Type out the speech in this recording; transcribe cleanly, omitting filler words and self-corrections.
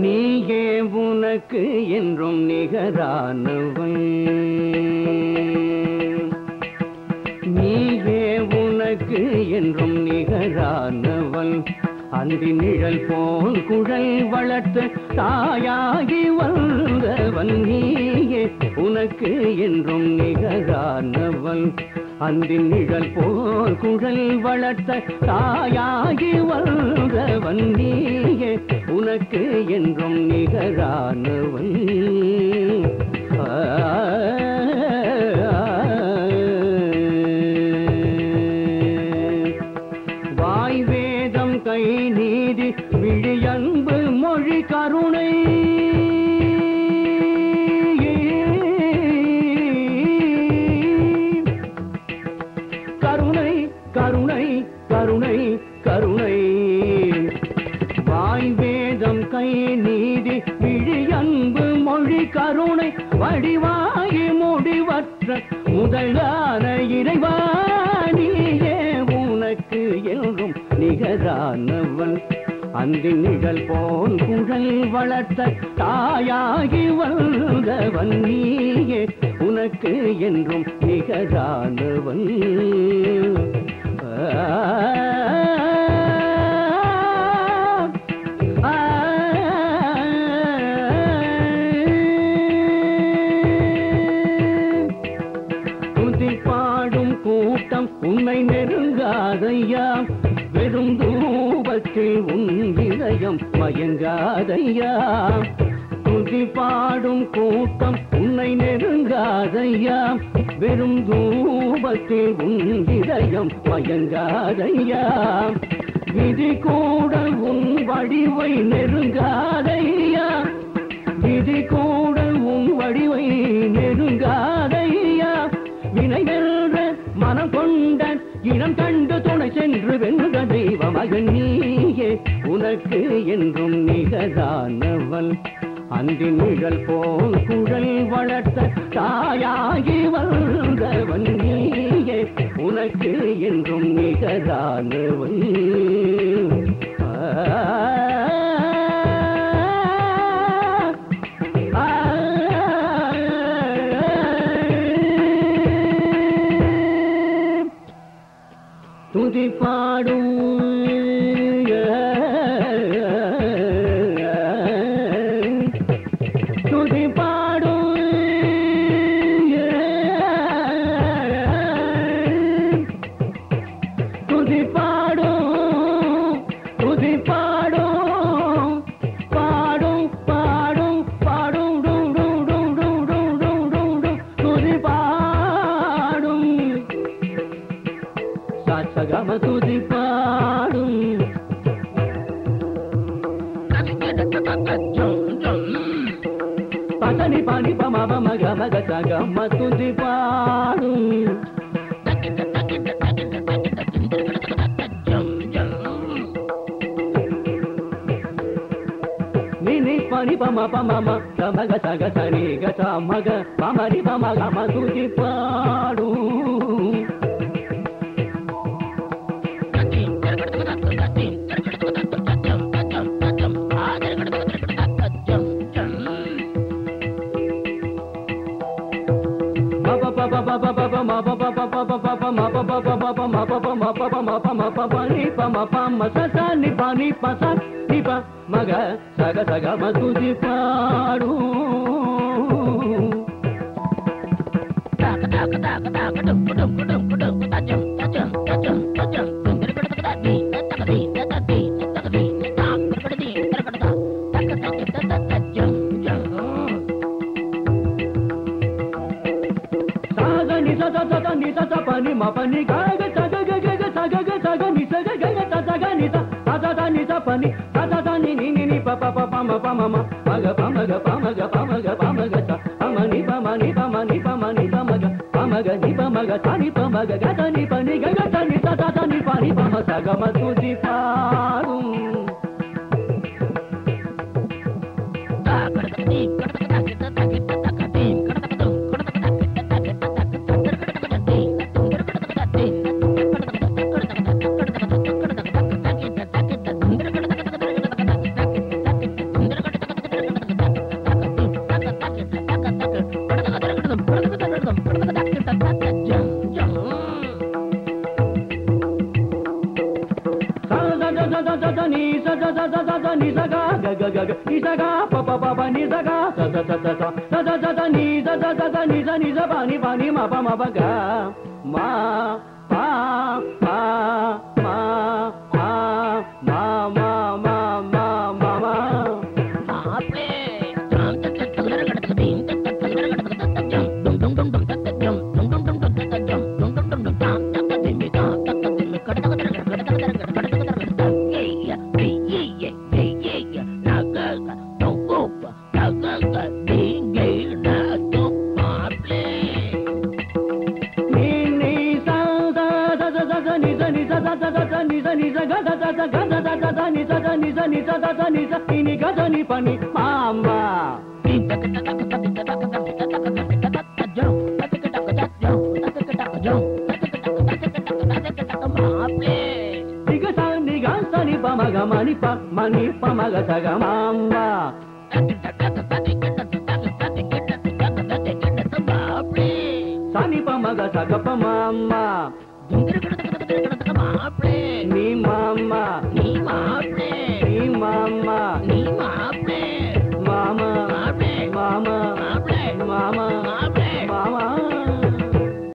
நீயே உனக்கு என்றும் நிகரானவன், நீயே உனக்கு என்றும் நிகரானவன். அந்தி நிழல் போல் குழல் வளர்த்து தாயாகி வந்தவன், நீயே உனக்கு என்றும் நிகரானவன். அந்தி நிழல் போல் குழல் வளர்த்த தாயாகி வந்தவன், நீயே உனக்கு என்றும் நிகரானவன். வாய் வேதம் கை நீதி விழியன்பு மொழி கருணை, கருணை கருணை கருணை கருணை. வாய் வேதம் கை நீதி விழியன்பு மொழி கருணை, வடிவாகி முடிவற்ற முதலான இறைவா, நீயே உனக்கு என்றும் நிகரானவன். அந்தி நிழல் போல் குழல் வளர்த்த தாயாகி வந்தவன், நீயே உனக்கு என்றும் நிகரானவன். துதி பாடும் கூட்டம் உன்னை நெருங்காதையா, வெறும் தூபத்தில் உன் இதயம் மயங்காதையா. துதி பாடும் கூட்டம் உன்னை நெருங்காதையா, வெறும் தூபத்தில் உன் இதயம் மயங்காதையா. விதி கூட உன் வடிவை நெருங்காதையா, விதி கூட உன் வடிவை நெருங்காதையா. வினை வென்ற மனம் கொண்ட இனம் கண்டு துணை சென்று வென்ற தெய்வ மகன், நீயே உனக்கு என்றும் நிகரானவன். அந்தி நிழல் போல் குழல் வளர்த்த தாயாகி வந்தவன், நீயே உனக்கு என்றும் நிகரானவன். துதி பாடும் துதி பாடும் துதி பாடும் துதி பாடும் பாடும் பாடும் பாடும் டும் டும் டும் டும் டும் டும் டும் டும் துதி பாடும் சகம துதி பாடும். பசனி பாணி பம மக மக சகம துதி பாடும். நினி பனி பம பம மக சக சரி க மக பமரி பம கம துதி பாடும். மக சக சக மதுதி பாடும். Pani ma pani ga ga sa ga ga ga sa ga ga sa ga ni sa ga ga ta sa ga ni sa ta ta ni sa pani ta ta ni ni ni pa pa pa ma pa ma ma ga pa ma ga pa ma ga pa ma ga pa ma ga sa pa ma ni pa ma ni pa ma ni pa ma ni pa ma ga ni pa ma ga ta ni pa ma ga ga ta ni pa ni ga ga ta ni sa ta ni pa ni pa ma sa ga ma tu di pa ta Sani pa maga saga pa mama.